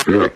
Yeah.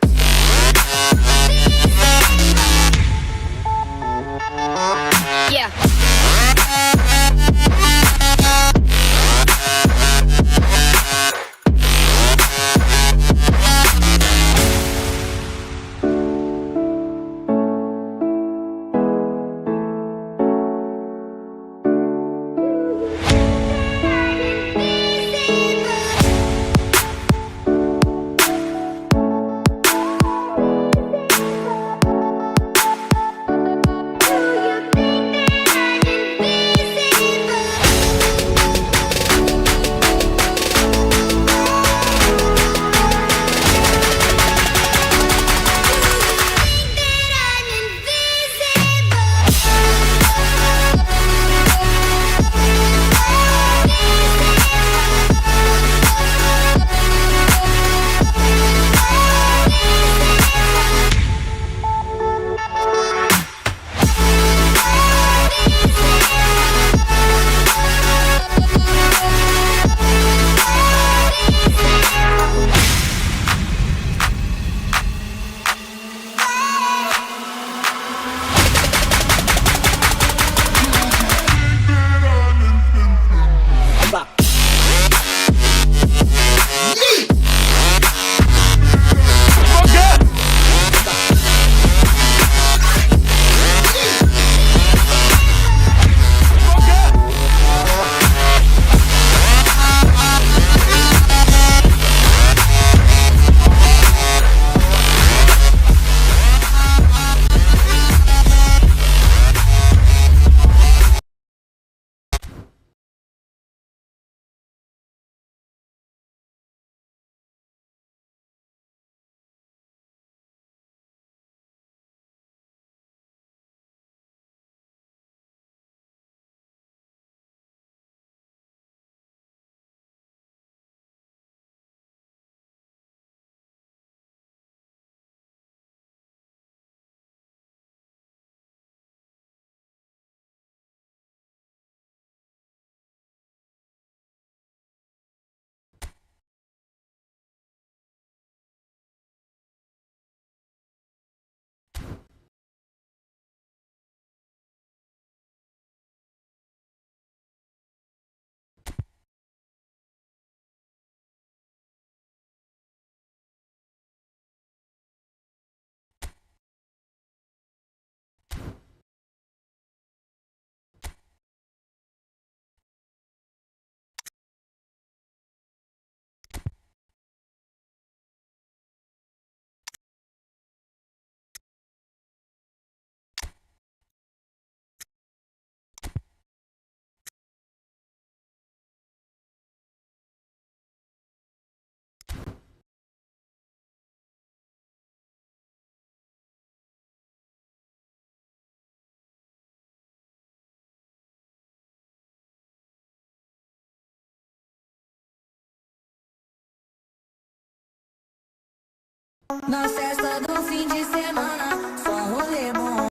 Na festa do fim de semana, só um rolê bom.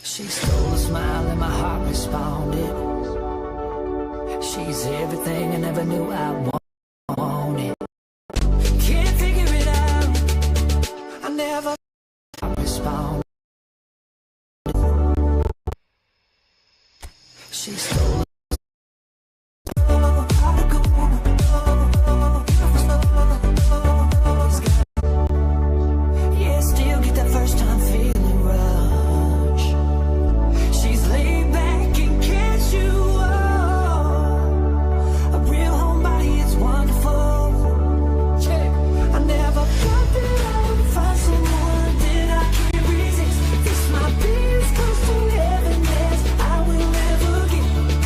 She stole a smile and my heart responded. She's everything I never knew I wanted. Can't figure it out, I never responded. She stole yeah, still get that first time feeling rush. She's laid back and catch you up. A real homebody, it's wonderful. I never thought that I would find someone that I can't resist. This might be as close to heaven as I will ever get.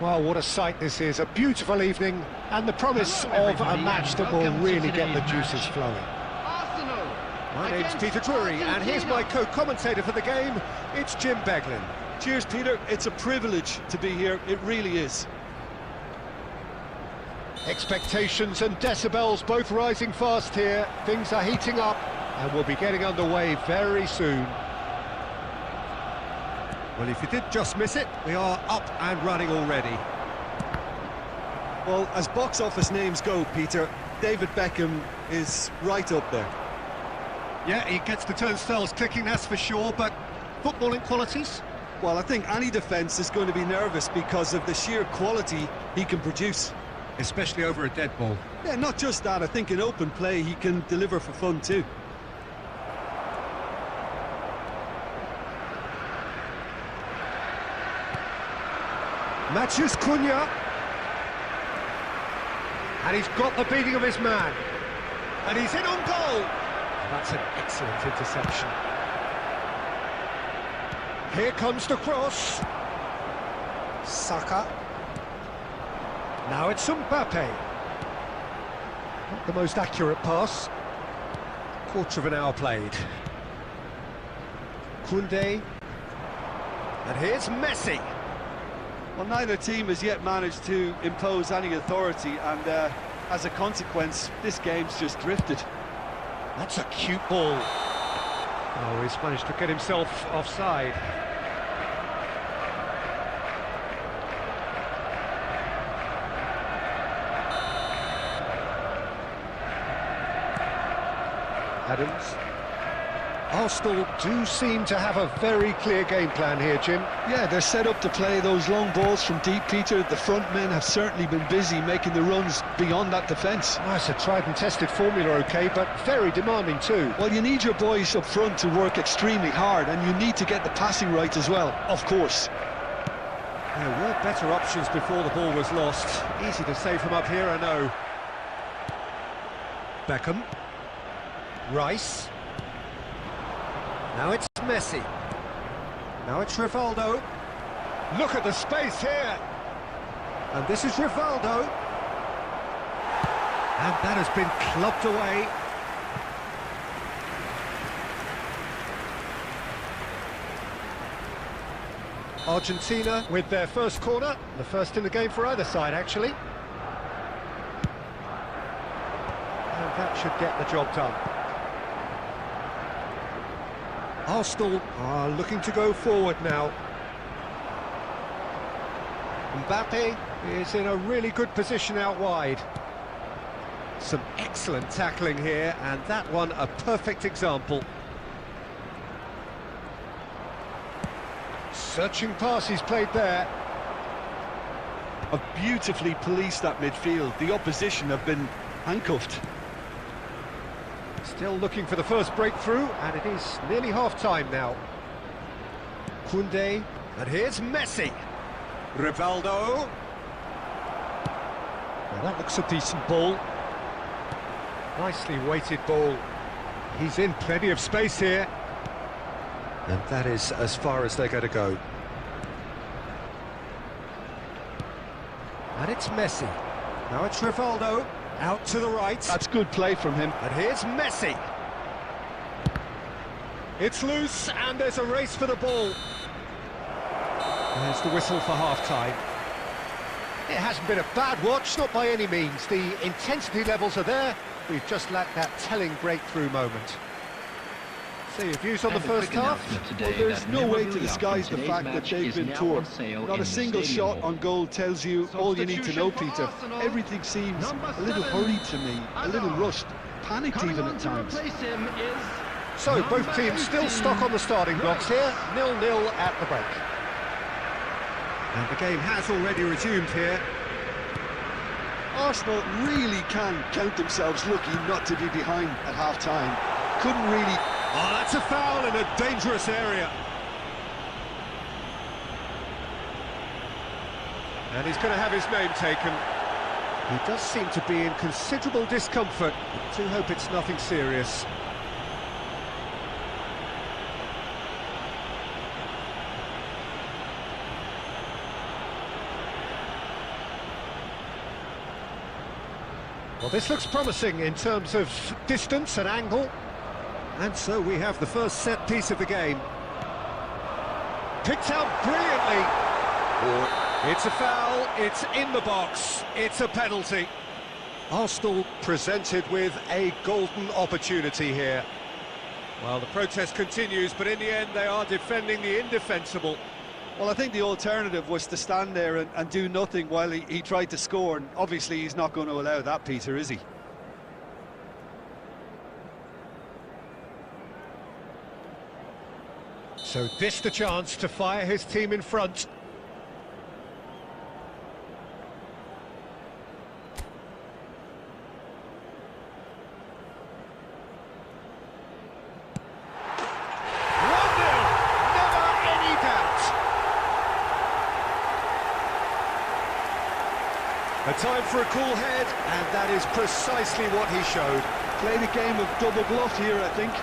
Well, what a sight this is, a beautiful evening, and the promise of a match that will really get the juices flowing. My name's Peter Drury, and here's my co-commentator for the game, it's Jim Beglin. Cheers, Peter. It's a privilege to be here, it really is. Expectations and decibels both rising fast here, things are heating up, and we'll be getting underway very soon. Well, if you did just miss it, we are up and running already. Well, as box office names go, Peter, David Beckham is right up there. Yeah, he gets the turnstiles clicking, that's for sure, but footballing qualities? Well, I think any defence is going to be nervous because of the sheer quality he can produce. Especially over a dead ball. Yeah, not just that, I think in open play he can deliver for fun too. Matches Cunha. And he's got the beating of his man. And he's in on goal. That's an excellent interception. Here comes the cross. Saka. Now it's Mbappe. Not the most accurate pass. Quarter of an hour played. Koundé. And here's Messi. Well, neither team has yet managed to impose any authority, and as a consequence, this game's just drifted. That's a cute ball. Oh, he's managed to get himself offside. Adams. Arsenal do seem to have a very clear game plan here, Jim. Yeah, they're set up to play those long balls from deep, Peter. The front men have certainly been busy making the runs beyond that defence. Oh, it's a tried and tested formula, OK, but very demanding too. Well, you need your boys up front to work extremely hard, and you need to get the passing right as well, of course. There were better options before the ball was lost. Easy to say from up here, I know. Beckham. Rice. Now it's Messi. Now it's Rivaldo. Look at the space here. And this is Rivaldo. And that has been clubbed away. Argentina with their first corner. The first in the game for either side, actually. And that should get the job done. Arsenal are looking to go forward now. Mbappe is in a really good position out wide. Some excellent tackling here, and that one a perfect example. Searching pass he's played there. Have beautifully policed that midfield. The opposition have been handcuffed. Still looking for the first breakthrough, and it is nearly half-time now. Koundé, and here's Messi. Rivaldo. Well, that looks a decent ball. Nicely weighted ball. He's in plenty of space here. And that is as far as they're going to go. And it's Messi. Now it's Rivaldo. Out to the right. That's good play from him. And here's Messi. It's loose, and there's a race for the ball. There's the whistle for half-time. It hasn't been a bad watch, not by any means. The intensity levels are there. We've just lacked that telling breakthrough moment. So your views on the first half? Well, there's no way to disguise the fact that they've been poor. Not a single shot on goal tells you all you need to know, Peter. Everything seems a little hurried to me, a little rushed, panicked even at times. So both teams still stuck on the starting blocks here, 0-0 at the break. And the game has already resumed here. Arsenal really can count themselves lucky not to be behind at half-time. Couldn't really... Oh, that's a foul in a dangerous area. And he's going to have his name taken. He does seem to be in considerable discomfort. I do hope it's nothing serious. Well, this looks promising in terms of distance and angle. And so we have the first set piece of the game. Picked out brilliantly. It's a foul, it's in the box, it's a penalty. Arsenal presented with a golden opportunity here. Well, the protest continues, but in the end they are defending the indefensible. Well, I think the alternative was to stand there and do nothing while he tried to score, and obviously he's not going to allow that, Peter, is he? So this the chance to fire his team in front. A time for a cool head, and that is precisely what he showed. Played a game of double bluff here, I think.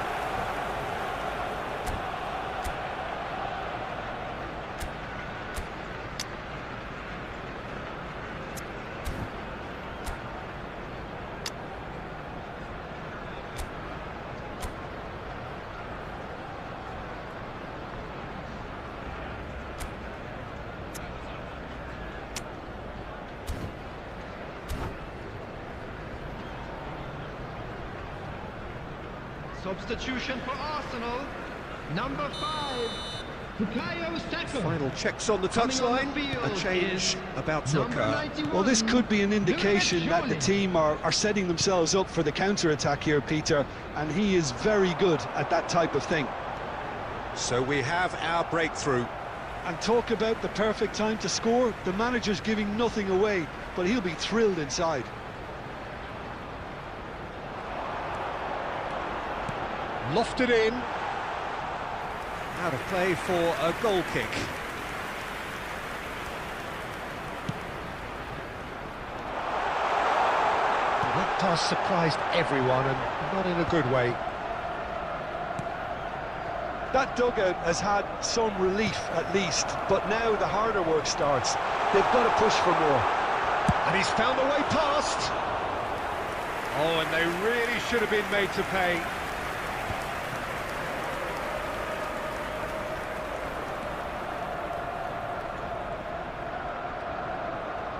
Substitution for Arsenal, number 5, Bukayo Saka. Final checks on the touchline, a change about to occur. Well, this could be an indication that the team are setting themselves up for the counter-attack here, Peter, and he is very good at that type of thing. So we have our breakthrough. And talk about the perfect time to score. The manager's giving nothing away, but he'll be thrilled inside. Lofted in. Out of play for a goal kick. That pass surprised everyone, and not in a good way. That dugout has had some relief at least, but now the harder work starts. They've got to push for more. And he's found a way past. Oh, and they really should have been made to pay.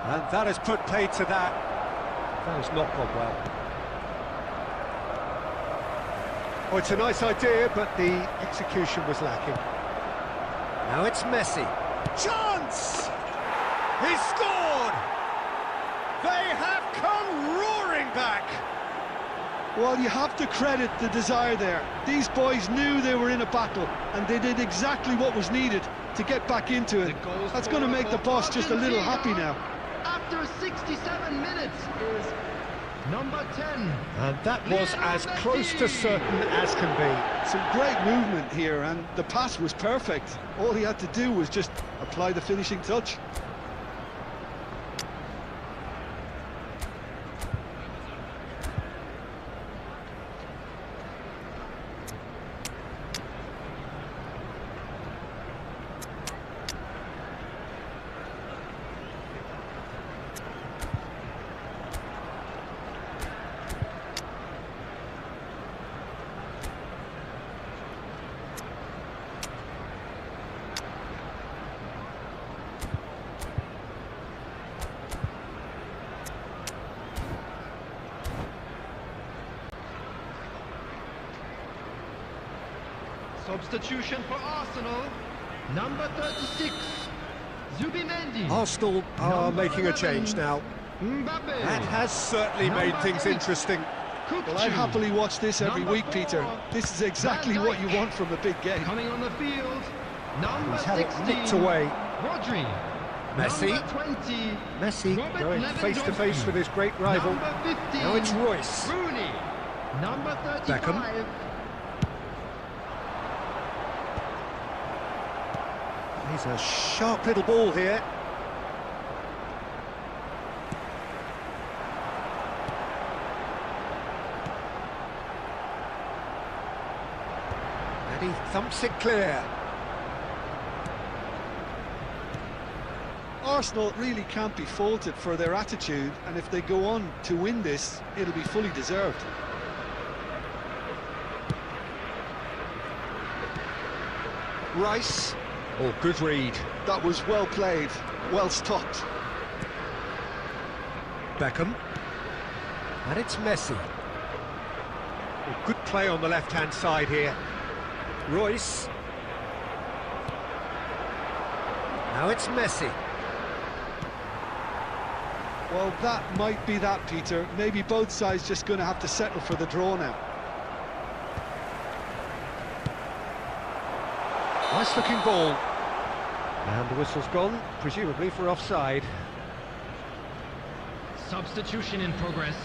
And that has put paid to that. That has not gone well. Oh, it's a nice idea, but the execution was lacking. Now it's Messi. Chance! He scored! They have come roaring back! Well, you have to credit the desire there. These boys knew they were in a battle, and they did exactly what was needed to get back into it. That's going to make the boss just a little happy now. After 67 minutes is number 10. And that was as close to certain as can be. Some great movement here, and the pass was perfect. All he had to do was just apply the finishing touch. Substitution for Arsenal, number 36, Zubimendi. Arsenal are making a change now. Mbappe. That has certainly made things interesting. Well, I happily watch this every week, Peter. This is exactly what you want from a big game. Coming on the field, number He's had it 16, nicked away. Rodri. Messi. Number 20, Messi Robert going face to face Lewandowski. with his great rival. Number 15, Now it's Royce. Rooney. Number 35. Beckham. He's a sharp little ball here. And he thumps it clear. Arsenal really can't be faulted for their attitude, and if they go on to win this, it'll be fully deserved. Rice. Oh, good read. That was well played, well stopped. Beckham. And it's Messi. Oh, good play on the left-hand side here. Royce. Now it's Messi. Well, that might be that, Peter. Maybe both sides just going to have to settle for the draw now. Nice looking ball. And the whistle's gone, presumably for offside. Substitution in progress.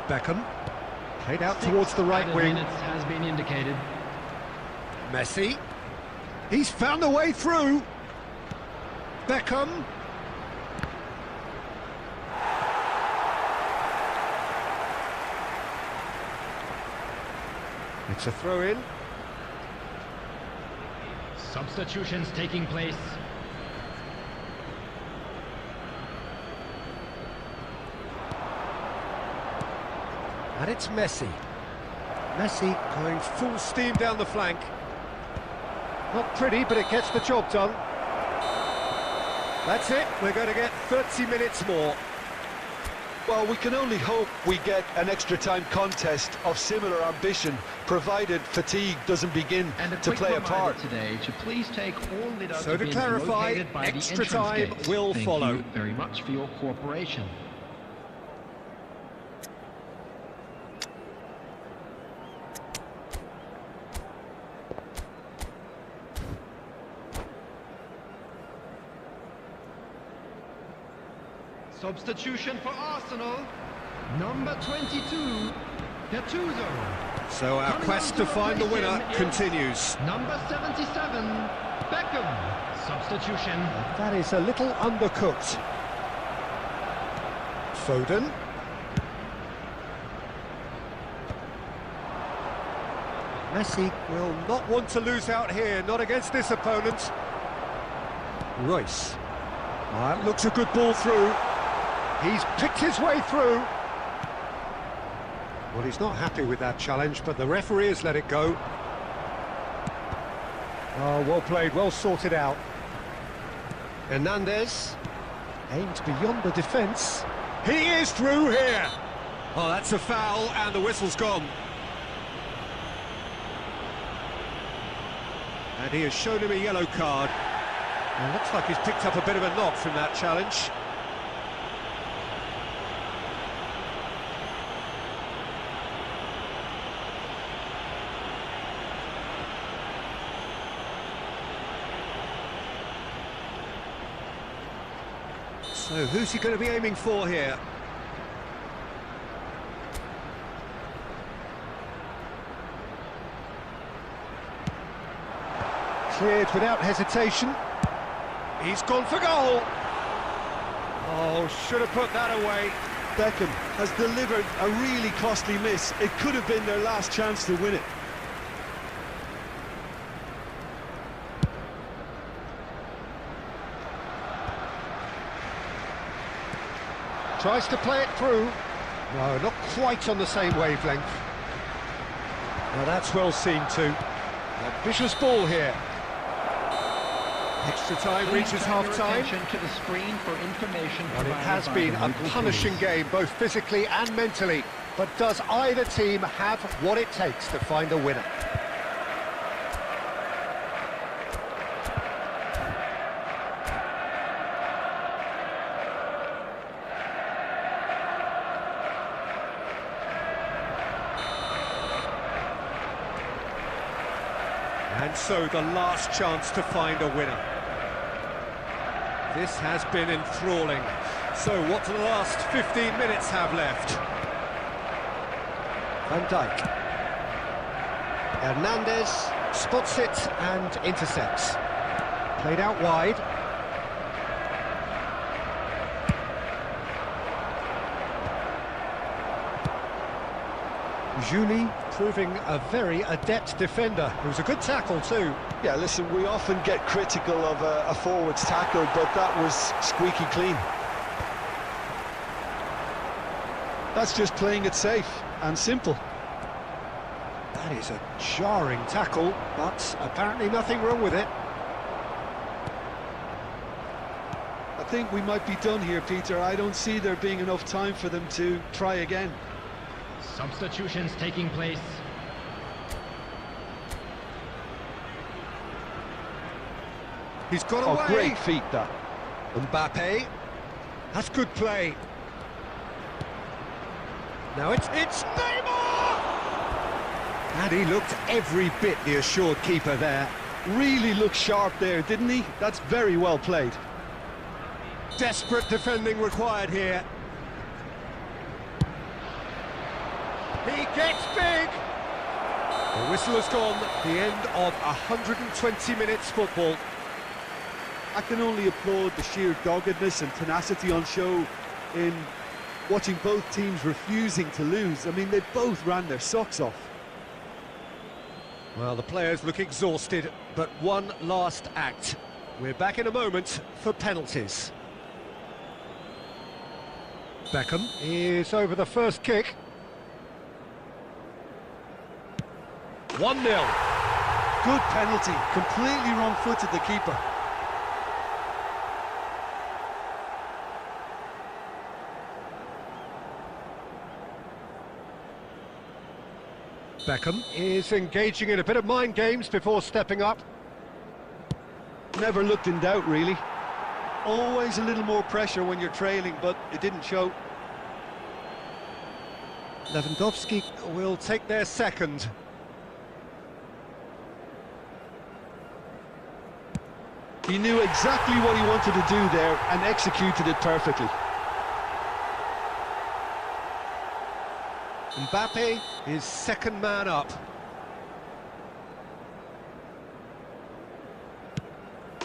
Beckham. Played out towards the right wing. Minutes has been indicated. Messi. He's found a way through. Beckham. It's a throw-in. Substitutions taking place. And it's Messi. Messi going full steam down the flank. Not pretty, but it gets the job done. That's it, we're going to get 30 minutes more. Well, we can only hope we get an extra time contest of similar ambition, provided fatigue doesn't begin to play a part. Today to please take all the So to clarify, extra time will follow. Thank you very much for your cooperation. Substitution for Arsenal, number 22, Zyzzle. So our quest to find the winner continues. Number 77, Beckham. Substitution. That is a little undercooked. Foden. Messi will not want to lose out here, not against this opponent. Royce. That looks a good ball through. He's picked his way through. Well, he's not happy with that challenge, but the referee has let it go. Oh, well played, well sorted out. Hernandez aimed beyond the defence. He is through here. Oh, that's a foul, and the whistle's gone. And he has shown him a yellow card. And looks like he's picked up a bit of a knock from that challenge. So who's he going to be aiming for here? Cleared without hesitation. He's gone for goal. Oh, should have put that away. Beckham has delivered a really costly miss. It could have been their last chance to win it. Tries to play it through. No, not quite on the same wavelength. Now that's well seen too. Ambitious ball here. Extra time reaches half-time. To the screen for information. Well, it has been a punishing game, both physically and mentally. But does either team have what it takes to find a winner? And so the last chance to find a winner. This has been enthralling. So what do the last 15 minutes have left? Van Dijk. Hernandez spots it and intercepts. Played out wide. Julie proving a very adept defender. It was a good tackle too. Yeah, listen, we often get critical of a forward's tackle, but that was squeaky clean. That's just playing it safe and simple. That is a jarring tackle, but apparently nothing wrong with it. I think we might be done here, Peter. I don't see there being enough time for them to try again. Substitutions taking place. He's got away. Oh, great feat, that. Mbappe. That's good play. Now it's Neymar! And he looked every bit the assured keeper there. Really looked sharp there, didn't he? That's very well played. Desperate defending required here. He gets big! The whistle has gone, the end of 120 minutes football. I can only applaud the sheer doggedness and tenacity on show in watching both teams refusing to lose. I mean, they both ran their socks off. Well, the players look exhausted, but one last act. We're back in a moment for penalties. Beckham is over the first kick. 1-0. Good penalty, completely wrong-footed the keeper. Beckham is engaging in a bit of mind games before stepping up. Never looked in doubt, really. Always a little more pressure when you're trailing, but it didn't show. Lewandowski will take their second. He knew exactly what he wanted to do there and executed it perfectly. Mbappe is second man up.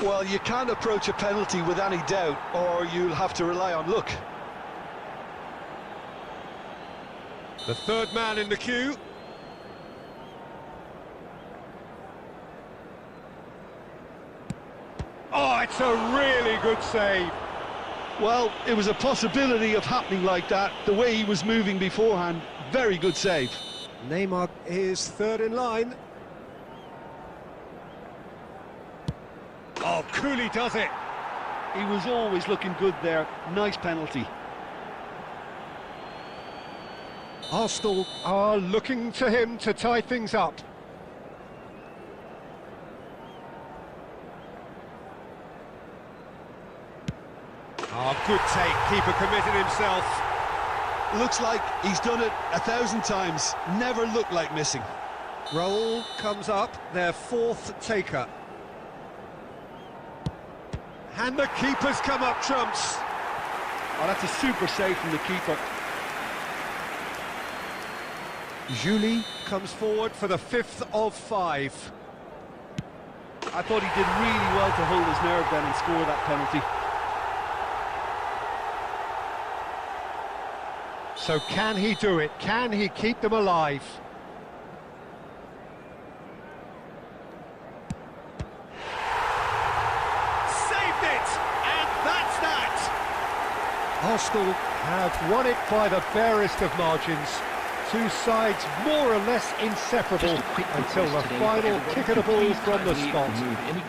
Well, you can't approach a penalty with any doubt, or you'll have to rely on luck. The third man in the queue. Oh, it's a really good save. Well, it was a possibility of happening like that, the way he was moving beforehand. Very good save. Neymar is third in line. Oh, Cooley does it. He was always looking good there. Nice penalty. Arsenal are looking to him to tie things up. Oh, good take. Keeper committed himself. Looks like he's done it 1,000 times. Never looked like missing. Raul comes up, their fourth taker. And the keeper's come up trumps. Oh, that's a super save from the keeper. Julie comes forward for the fifth of five. I thought he did really well to hold his nerve then and score that penalty. So can he do it? Can he keep them alive? Saved it! And that's that! Arsenal have won it by the barest of margins. Two sides more or less inseparable until the final kick of the ball from the spot.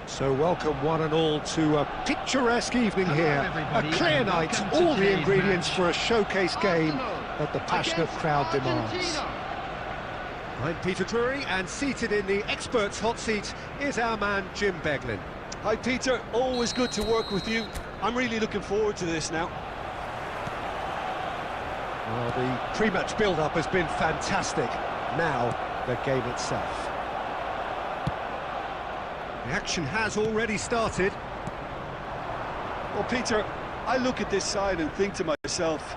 So welcome one and all to a picturesque evening here, a clear night, all the ingredients for a showcase game that the passionate crowd demands. I'm Peter Drury, and seated in the experts' hot seat is our man Jim Beglin. Hi Peter, always good to work with you. I'm really looking forward to this now. Well, the pre-match build-up has been fantastic. Now, the game itself. The action has already started. Well, Peter, I look at this side and think to myself,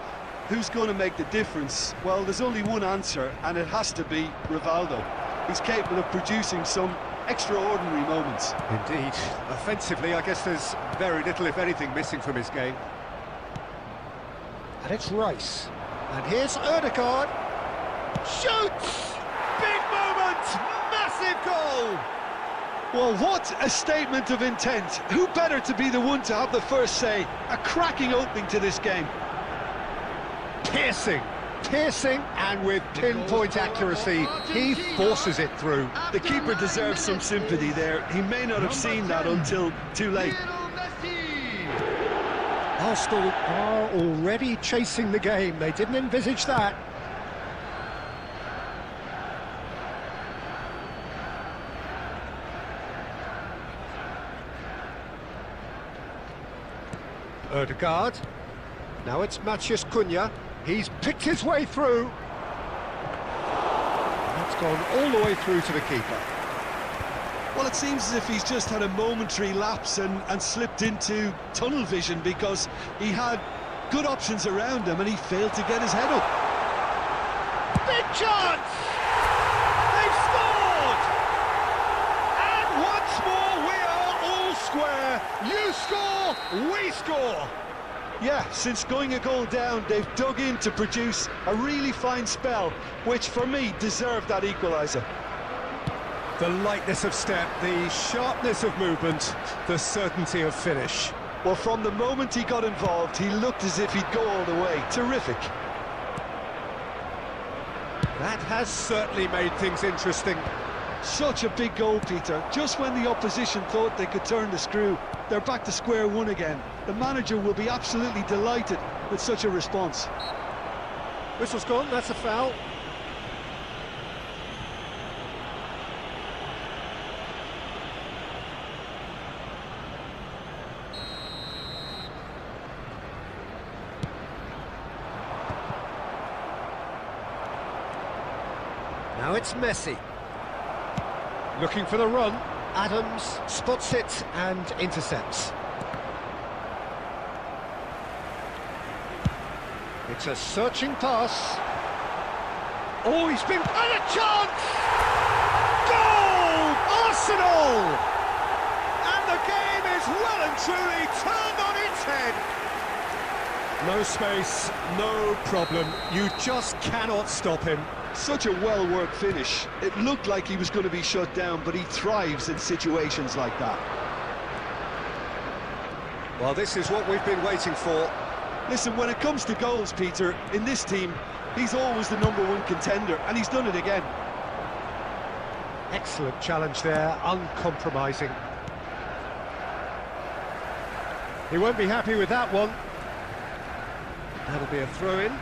who's going to make the difference? Well, there's only one answer, and it has to be Rivaldo. He's capable of producing some extraordinary moments. Indeed. Offensively, I guess there's very little, if anything, missing from his game. And it's Rice. And here's Ødegaard. Shoots! Big moment! Massive goal! Well, what a statement of intent. Who better to be the one to have the first say? A cracking opening to this game. Piercing, and with pinpoint accuracy, he forces it through. The keeper deserves some sympathy there. He may not have seen that until too late. Arsenal are already chasing the game. They didn't envisage that. Ødegaard. Now it's Matheus Cunha. He's picked his way through. That's gone all the way through to the keeper. Well, it seems as if he's just had a momentary lapse and slipped into tunnel vision, because he had good options around him and he failed to get his head up. Big chance! They've scored! And once more we are all square. You score, we score. Yeah, since going a goal down, they've dug in to produce a really fine spell, which for me deserved that equaliser. The lightness of step, the sharpness of movement, the certainty of finish. Well, from the moment he got involved, he looked as if he'd go all the way. Terrific. That has certainly made things interesting. Such a big goal, Peter. Just when the opposition thought they could turn the screw, they're back to square one again. The manager will be absolutely delighted with such a response. Whistle's gone, that's a foul. Now it's Messi. Looking for the run. Adams spots it and intercepts. It's a searching pass. Oh, he's been... and a chance! Goal! Arsenal! And the game is well and truly turned on its head. No space, no problem. You just cannot stop him. Such a well-worked finish. It looked like he was going to be shut down, but he thrives in situations like that. Well, this is what we've been waiting for. Listen, when it comes to goals, Peter, in this team, he's always the #1 contender, and he's done it again. Excellent challenge there, uncompromising. He won't be happy with that one. That'll be a throw-in.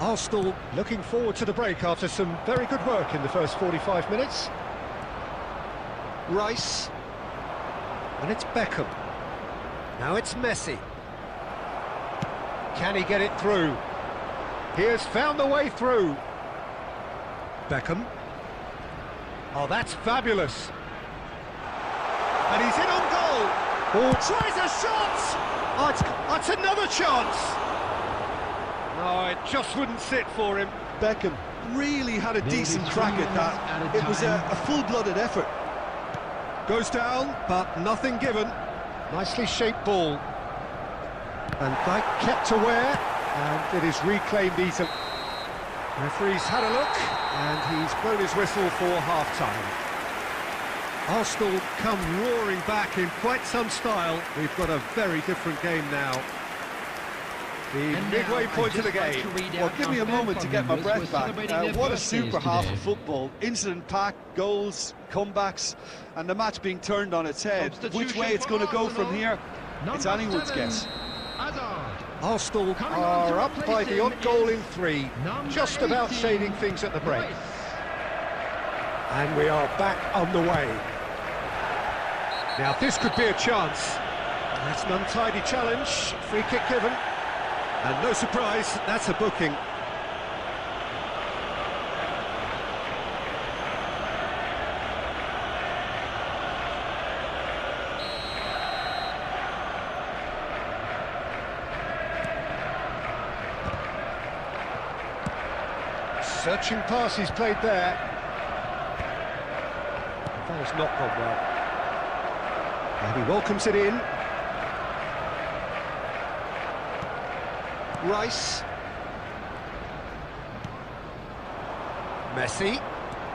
Arsenal looking forward to the break after some very good work in the first 45 minutes. Rice. And it's Beckham. Now it's Messi. Can he get it through? He has found the way through. Beckham. Oh, that's fabulous. And he's in on goal. Oh, tries a shot. Oh, it's another chance. Oh, it just wouldn't sit for him. Beckham really had a decent crack at that. It was a full-blooded effort. Goes down, but nothing given. Nicely shaped ball. And Dyke kept aware, and it is reclaimed easily. Referee's had a look, and he's blown his whistle for half-time. Arsenal come roaring back in quite some style. We've got a very different game now. The midway point of the game. Well, give me a moment to get my breath back. What a super half of football. Incident-packed, goals, comebacks, and the match being turned on its head. Which way it's going to go from here, it's anyone's guess. Arsenal are up by the odd goal in 3, just about shading things at the break. And we are back on the way. Now this could be a chance. That's an untidy challenge, free kick given. And no surprise, that's a booking. Searching pass he's played there. That has not gone well. And he welcomes it in. Rice. Messi.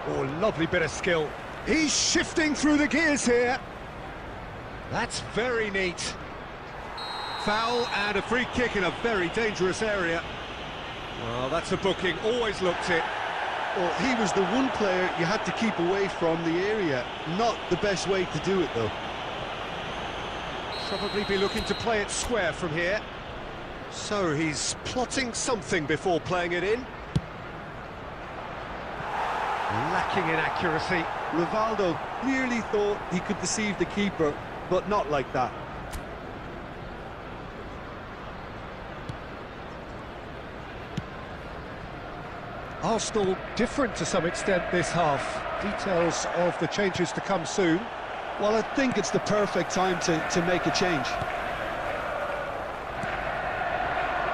Oh, lovely bit of skill. He's shifting through the gears here. That's very neat. Foul and a free kick in a very dangerous area. Well, that's a booking, always looked it. Well, he was the one player you had to keep away from the area. Not the best way to do it, though. Probably be looking to play it square from here. So he's plotting something before playing it in. Lacking in accuracy. Rivaldo clearly thought he could deceive the keeper, but not like that. Arsenal different to some extent this half. Details of the changes to come soon. Well, I think it's the perfect time to make a change.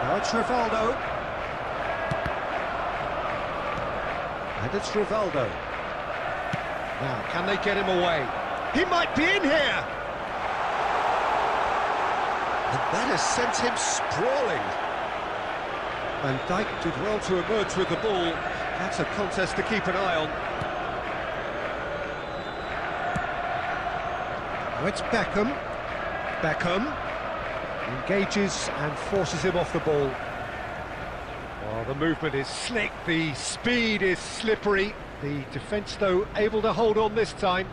Now it's Rivaldo. And it's Rivaldo. Now, can they get him away? He might be in here! And that has sent him sprawling. And Dijk did well to emerge with the ball. That's a contest to keep an eye on. Now it's Beckham. Beckham engages and forces him off the ball. Well, the movement is slick, the speed is slippery. The defence, though, able to hold on this time.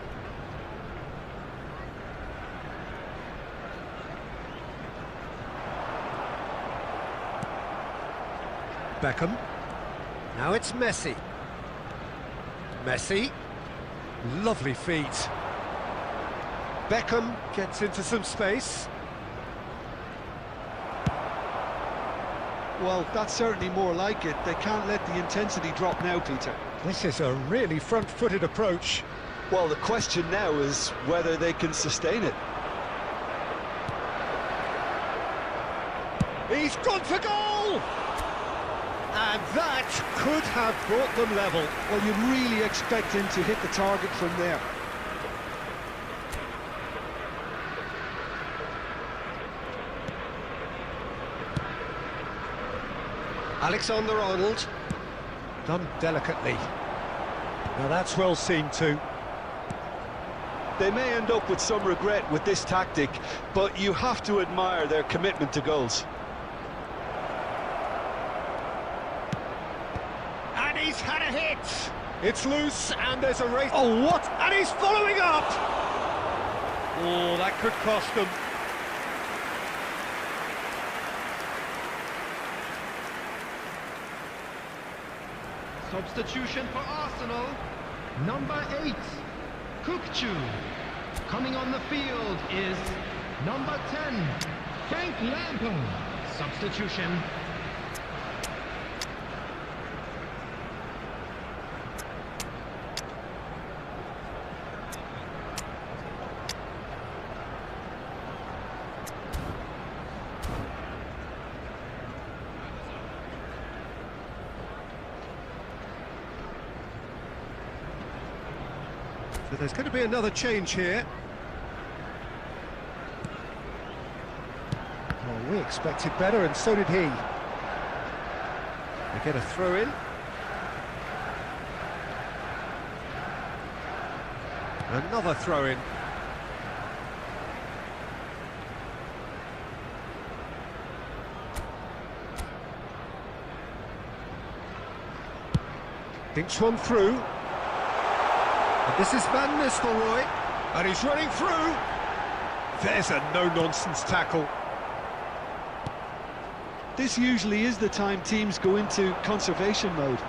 Beckham. Now it's Messi. Messi. Lovely feet. Beckham gets into some space. Well, that's certainly more like it. They can't let the intensity drop now, Peter. This is a really front-footed approach. Well, the question now is whether they can sustain it. He's gone for goal! And that could have brought them level. Well, you'd really expect him to hit the target from there. Alexander-Arnold, done delicately. Now that's well seen too. They may end up with some regret with this tactic, but you have to admire their commitment to goals. And he's had a hit! It's loose and there's a race. Oh, what? And he's following up! Oh, that could cost them. Substitution for Arsenal, number 8, Kukchu. Coming on the field is number 10, Frank Lampard. Substitution. So there's going to be another change here. Well, we expected better, and so did he. They get a throw in. Another throw in. Thinks one through. And this is Van Nistelrooy. And he's running through. There's a no-nonsense tackle. This usually is the time teams go into conservation mode.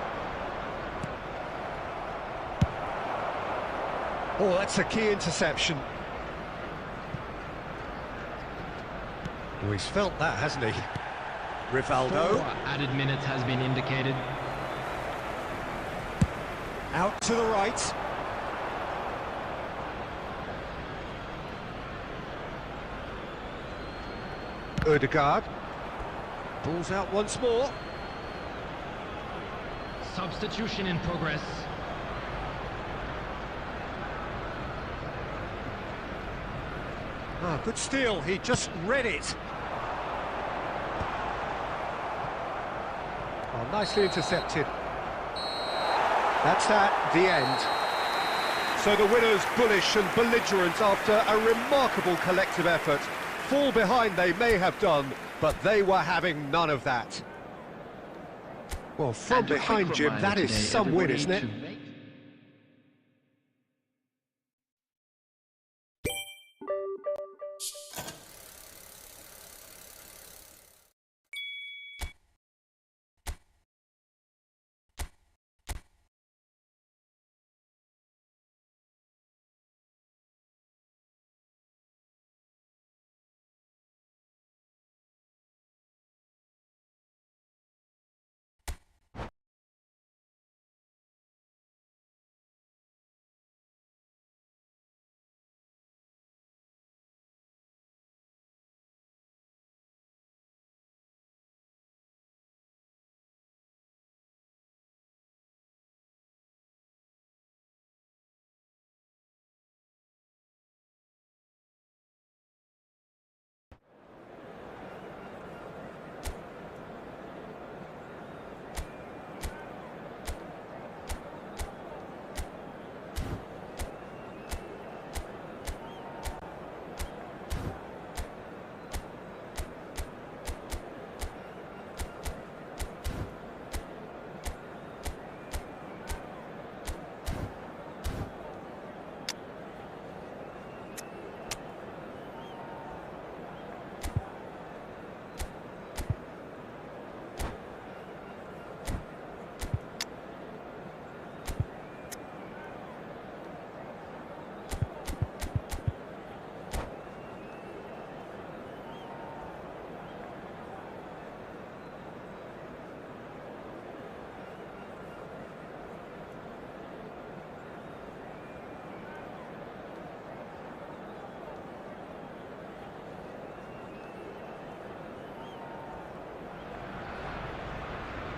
Oh, that's a key interception. Oh, he's felt that, hasn't he? Rivaldo. 4 added minutes has been indicated. Out to the right. Ødegaard. Pulls out once more. Substitution in progress. Ah, good steal. He just read it. Oh, nicely intercepted. That's at the end. So the winners bullish and belligerent after a remarkable collective effort. Fall behind they may have done, but they were having none of that. Well, from behind, Jim, that is some win, isn't it?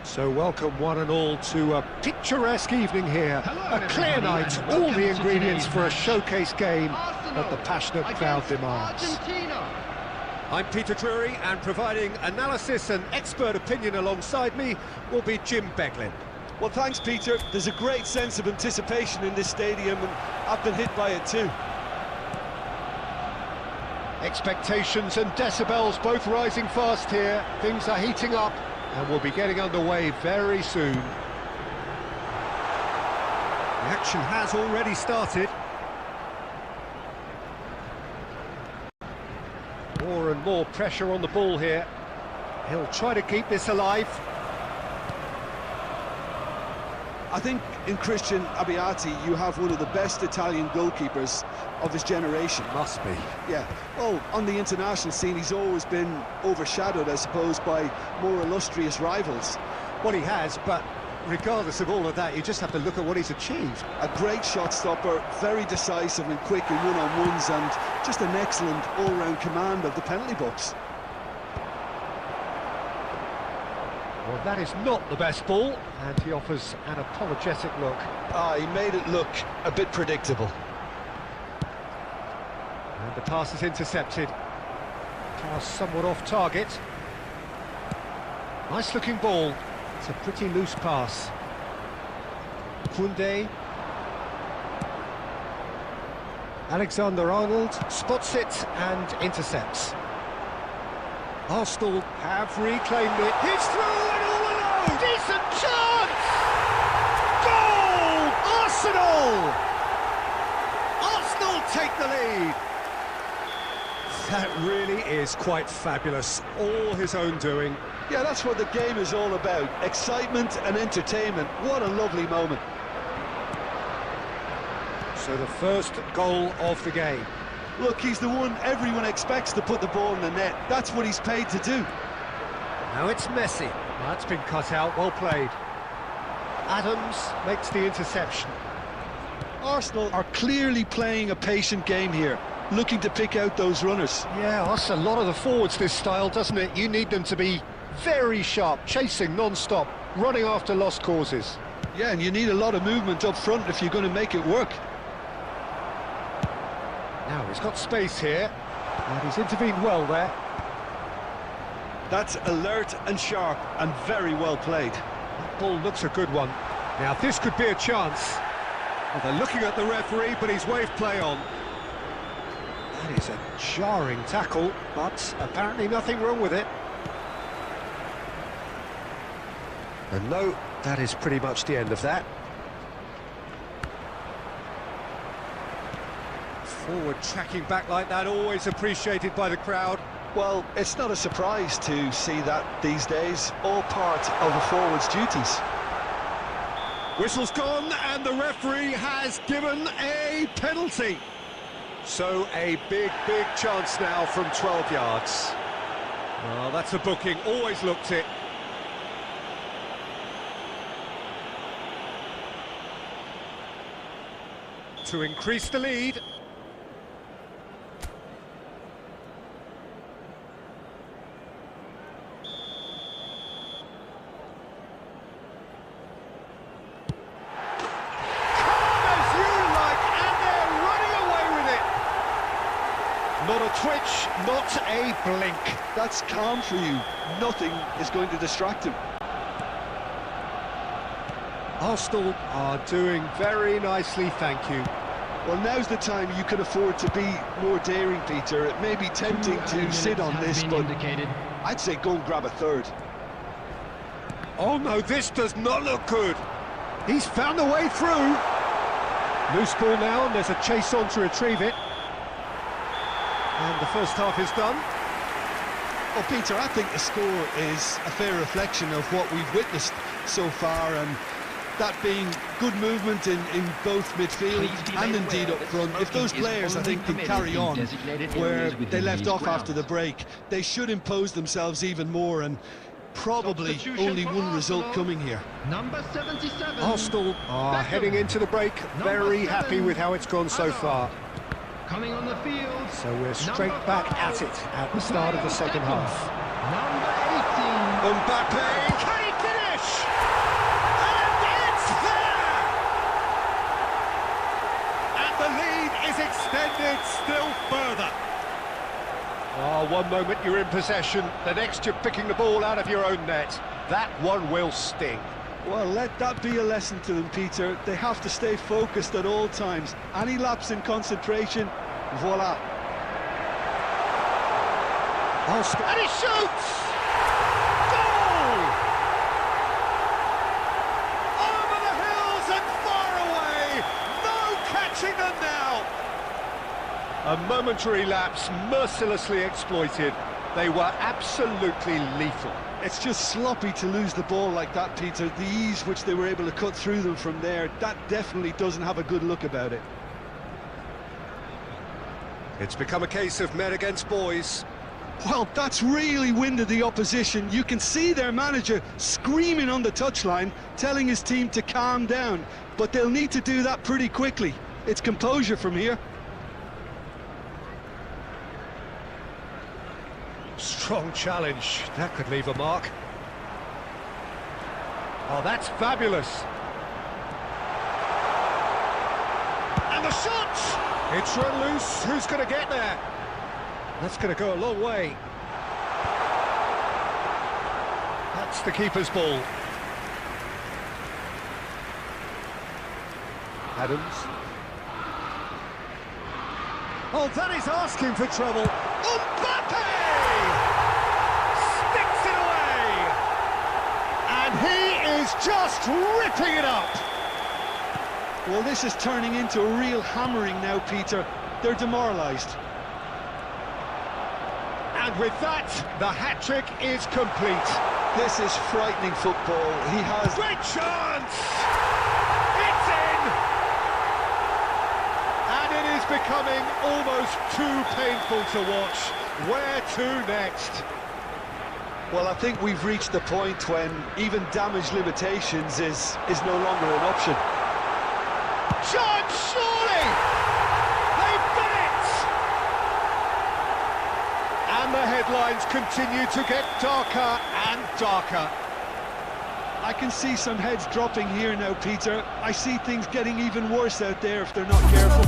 So welcome one and all to a picturesque evening here. A clear night, all the ingredients for a showcase game that the passionate crowd demands. I'm Peter Drury, and providing analysis and expert opinion alongside me will be Jim Beglin. Well, thanks, Peter. There's a great sense of anticipation in this stadium, and I've been hit by it too. Expectations and decibels both rising fast here. Things are heating up, and we'll be getting underway very soon. The action has already started. More and more pressure on the ball here. He'll try to keep this alive. I think in Christian Abbiati you have one of the best Italian goalkeepers of his generation. Must be. Yeah, well, on the international scene he's always been overshadowed, I suppose, by more illustrious rivals. Well, he has, but regardless of all of that, you just have to look at what he's achieved. A great shot stopper, very decisive and quick in one-on-ones, and just an excellent all-round command of the penalty box. Well, that is not the best ball, and he offers an apologetic look. He made it look a bit predictable. And the pass is intercepted. Pass somewhat off target. Nice looking ball. It's a pretty loose pass. Koundé. Alexander-Arnold spots it and intercepts. Arsenal have reclaimed it. He's through and all alone! Decent chance! Goal! Arsenal! Arsenal take the lead. That really is quite fabulous. All his own doing. Yeah, that's what the game is all about. Excitement and entertainment. What a lovely moment. So the first goal of the game. Look, he's the one everyone expects to put the ball in the net. That's what he's paid to do. Now it's Messi. That's been cut out, well played. Adams makes the interception. Arsenal are clearly playing a patient game here, looking to pick out those runners. Yeah, that's a lot of the forwards, this style, doesn't it? You need them to be very sharp, chasing non-stop, running after lost causes. Yeah, and you need a lot of movement up front if you're going to make it work. Now he's got space here, and he's intervened well there. That's alert and sharp and very well played. That ball looks a good one. Now this could be a chance. Well, they're looking at the referee, but he's waved play on. That is a jarring tackle, but apparently nothing wrong with it. And no, that is pretty much the end of that. Forward tracking back like that, always appreciated by the crowd. Well, it's not a surprise to see that these days, all part of a forward's duties. Whistle's gone, and the referee has given a penalty. So a big chance now from 12 yards. Well, that's a booking, always looked it. To increase the lead. Not a twitch, not a blink. That's calm for you. Nothing is going to distract him. Arsenal are doing very nicely, thank you. Well, now's the time you can afford to be more daring, Peter. It may be tempting to sit on this, but I'd say go and grab a third. Oh no, this does not look good. He's found a way through. Loose ball now, and there's a chase on to retrieve it. And the first half is done. Well, Peter, I think the score is a fair reflection of what we've witnessed so far, and that being good movement in both midfield and indeed up front. If those players, I think, can carry on where they left off after the break, they should impose themselves even more, and probably only one result coming here. Number 77. Arsenal are heading into the break, very happy with how it's gone so far. Coming on the field. So we're straight back at it at the start of the second half. Number 18. Mbappe, can he finish? And it's there! And the lead is extended still further. Oh, one moment you're in possession, the next you're picking the ball out of your own net. That one will sting. Well, let that be a lesson to them, Peter. They have to stay focused at all times. Any lapse in concentration, voila. And he shoots! Goal! Over the hills and far away! No catching them now! A momentary lapse, mercilessly exploited. They were absolutely lethal. It's just sloppy to lose the ball like that, Peter. The ease which they were able to cut through them from there, that definitely doesn't have a good look about it. It's become a case of men against boys. Well, that's really winded the opposition. You can see their manager screaming on the touchline, telling his team to calm down. But they'll need to do that pretty quickly. It's composure from here. Strong challenge, that could leave a mark. Oh, that's fabulous. And the shot! It's run loose, who's going to get there? That's going to go a long way. That's the keeper's ball. Adams. Oh, that is asking for trouble. Mbappe! Sticks it away! And he is just ripping it up! Well, this is turning into a real hammering now, Peter. They're demoralised. And with that, the hat-trick is complete. This is frightening football. He has... Great chance! It's in! And it is becoming almost too painful to watch. Where to next? Well, I think we've reached the point when even damage limitations is no longer an option. Chance, surely! They've done it! And the headlines continue to get darker and darker. I can see some heads dropping here now, Peter. I see things getting even worse out there if they're not careful.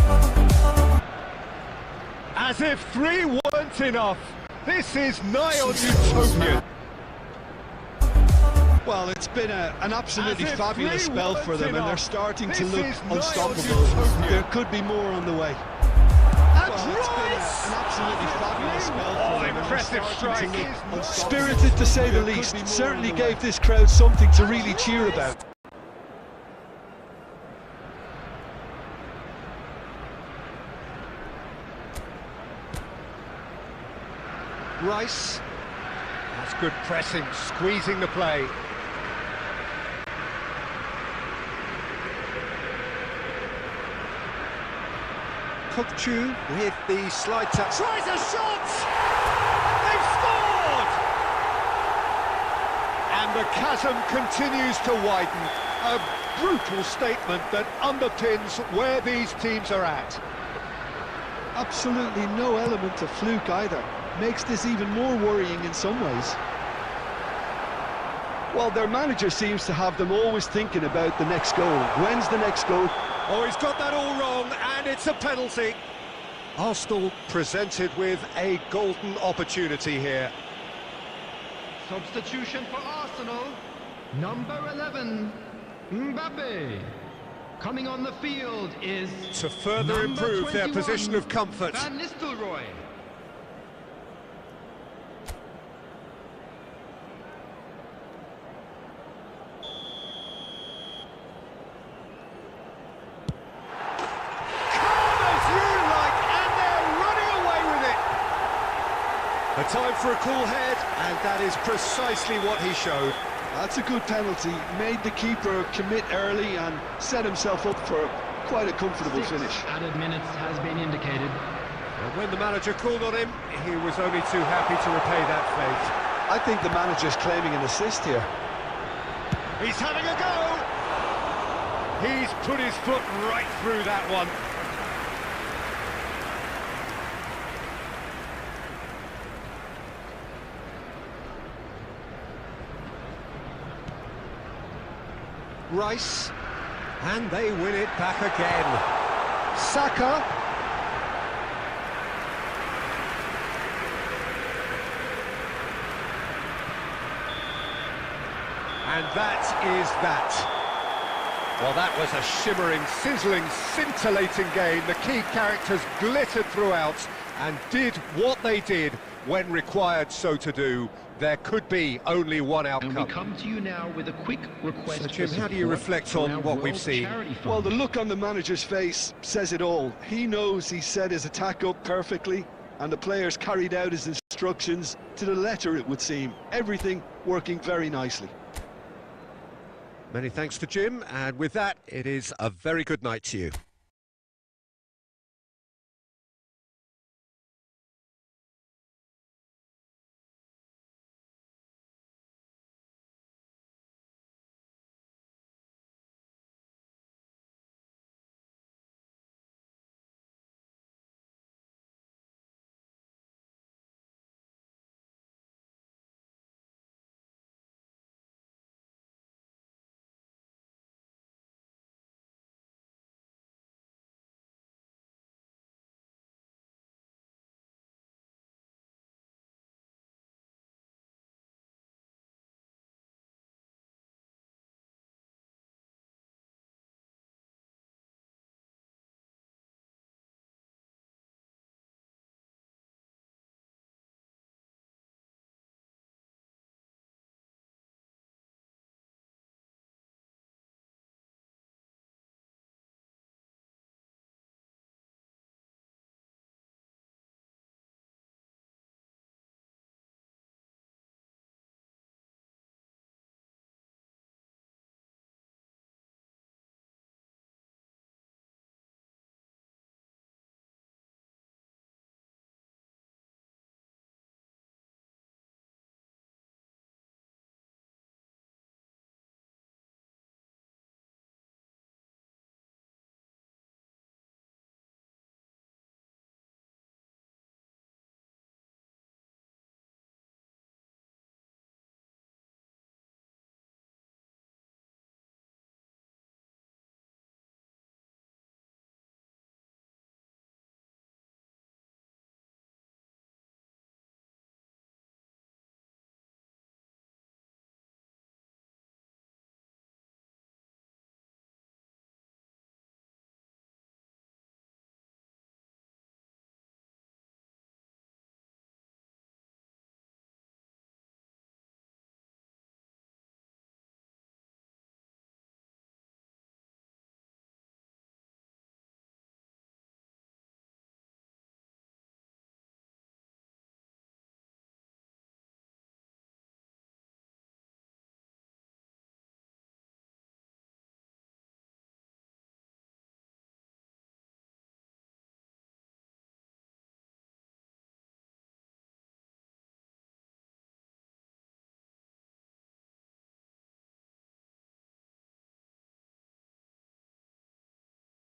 As if 3 weren't enough, this is nigh on utopian. Well, it's been an absolutely fabulous spell for them, and they're starting to look This is unstoppable. There could be more on the way. And Well, it's been Rice! an absolutely fabulous spell for them, and they're Impressive starting to strike. look unstoppable. Spirited, to say the least. Certainly gave this crowd something to really cheer about. Rice. That's good pressing, squeezing the play. Kokchu with the slide touch. Tries a shot! They've scored! And the chasm continues to widen. A brutal statement that underpins where these teams are at. Absolutely no element of fluke either. Makes this even more worrying in some ways. Well, their manager seems to have them always thinking about the next goal. When's the next goal? Oh, he's got that all wrong, and it's a penalty. Arsenal presented with a golden opportunity here. Substitution for Arsenal. Number 11, Mbappe. Coming on the field is... To further number improve their 21, position of comfort. Van Nistelrooy. A time for a cool head, and that is precisely what he showed. That's a good penalty. Made the keeper commit early and set himself up for quite a comfortable 6 finish. added minutes has been indicated. And when the manager called on him, he was only too happy to repay that faith. I think the manager's claiming an assist here. He's having a go! He's put his foot right through that one. Rice, and they win it back again. Saka. And that is that. Well, that was a shimmering, sizzling, scintillating game. The key characters glittered throughout and did what they did when required so to do. There could be only one outcome. And we come to you now with a quick request. So, Jim, how do you reflect on what we've seen? Well, the look on the manager's face says it all. He knows he set his attack up perfectly, and the players carried out his instructions to the letter, it would seem. Everything working very nicely. Many thanks to Jim, and with that, it is a very good night to you.